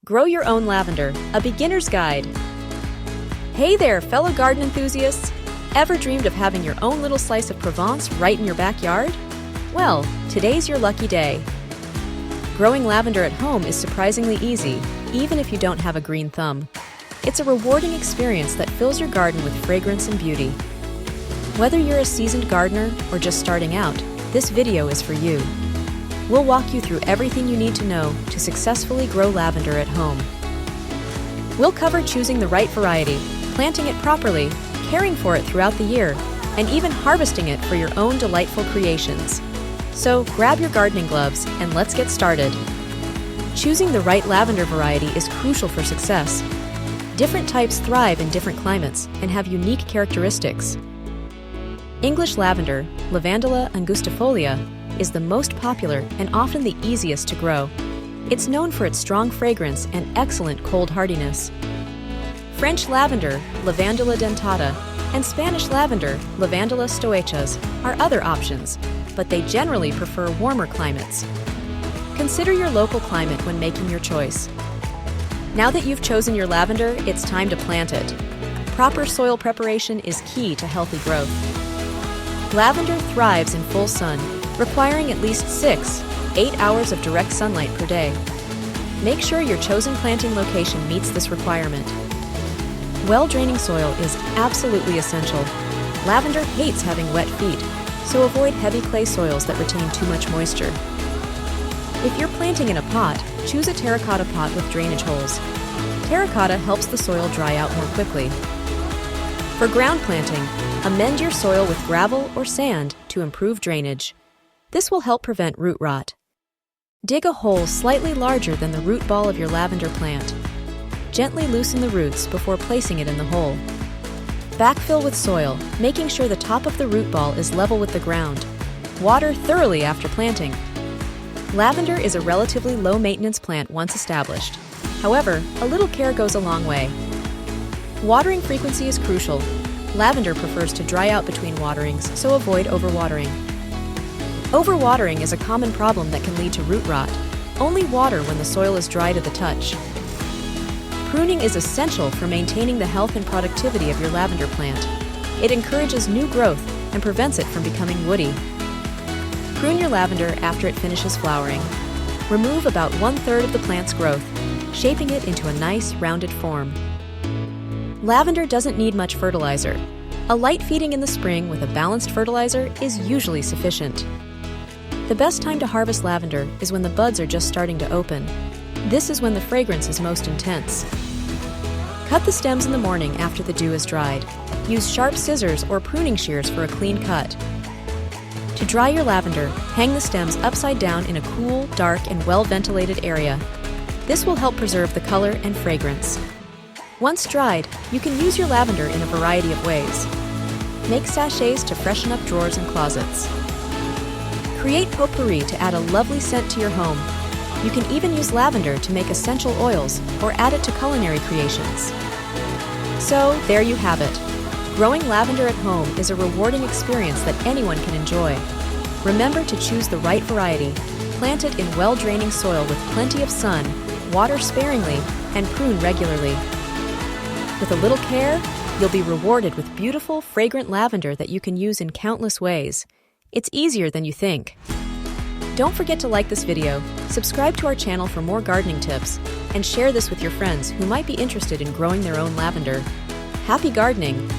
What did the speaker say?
Grow Your Own Lavender, a beginner's guide. Hey there, fellow garden enthusiasts! Ever dreamed of having your own little slice of Provence right in your backyard? Well, today's your lucky day. Growing lavender at home is surprisingly easy, even if you don't have a green thumb. It's a rewarding experience that fills your garden with fragrance and beauty. Whether you're a seasoned gardener or just starting out, this video is for you. We'll walk you through everything you need to know to successfully grow lavender at home. We'll cover choosing the right variety, planting it properly, caring for it throughout the year, and even harvesting it for your own delightful creations. So grab your gardening gloves and let's get started. Choosing the right lavender variety is crucial for success. Different types thrive in different climates and have unique characteristics. English lavender, Lavandula angustifolia, is the most popular and often the easiest to grow. It's known for its strong fragrance and excellent cold hardiness. French lavender, Lavandula dentata, and Spanish lavender, Lavandula stoechas, are other options, but they generally prefer warmer climates. Consider your local climate when making your choice. Now that you've chosen your lavender, it's time to plant it. Proper soil preparation is key to healthy growth. Lavender thrives in full sun, requiring at least 6–8 hours of direct sunlight per day. Make sure your chosen planting location meets this requirement. Well-draining soil is absolutely essential. Lavender hates having wet feet, so avoid heavy clay soils that retain too much moisture. If you're planting in a pot, choose a terracotta pot with drainage holes. Terracotta helps the soil dry out more quickly. For ground planting, amend your soil with gravel or sand to improve drainage. This will help prevent root rot. Dig a hole slightly larger than the root ball of your lavender plant. Gently loosen the roots before placing it in the hole. Backfill with soil, making sure the top of the root ball is level with the ground. Water thoroughly after planting. Lavender is a relatively low-maintenance plant once established. However, a little care goes a long way. Watering frequency is crucial. Lavender prefers to dry out between waterings, so avoid overwatering. Overwatering is a common problem that can lead to root rot. Only water when the soil is dry to the touch. Pruning is essential for maintaining the health and productivity of your lavender plant. It encourages new growth and prevents it from becoming woody. Prune your lavender after it finishes flowering. Remove about 1/3 of the plant's growth, shaping it into a nice, rounded form. Lavender doesn't need much fertilizer. A light feeding in the spring with a balanced fertilizer is usually sufficient. The best time to harvest lavender is when the buds are just starting to open. This is when the fragrance is most intense. Cut the stems in the morning after the dew is dried. Use sharp scissors or pruning shears for a clean cut. To dry your lavender, hang the stems upside down in a cool, dark, and well-ventilated area. This will help preserve the color and fragrance. Once dried, you can use your lavender in a variety of ways. Make sachets to freshen up drawers and closets. Create potpourri to add a lovely scent to your home. You can even use lavender to make essential oils or add it to culinary creations. So, there you have it. Growing lavender at home is a rewarding experience that anyone can enjoy. Remember to choose the right variety, plant it in well-draining soil with plenty of sun, water sparingly, and prune regularly. With a little care, you'll be rewarded with beautiful, fragrant lavender that you can use in countless ways. It's easier than you think. Don't forget to like this video, subscribe to our channel for more gardening tips, and share this with your friends who might be interested in growing their own lavender. Happy gardening!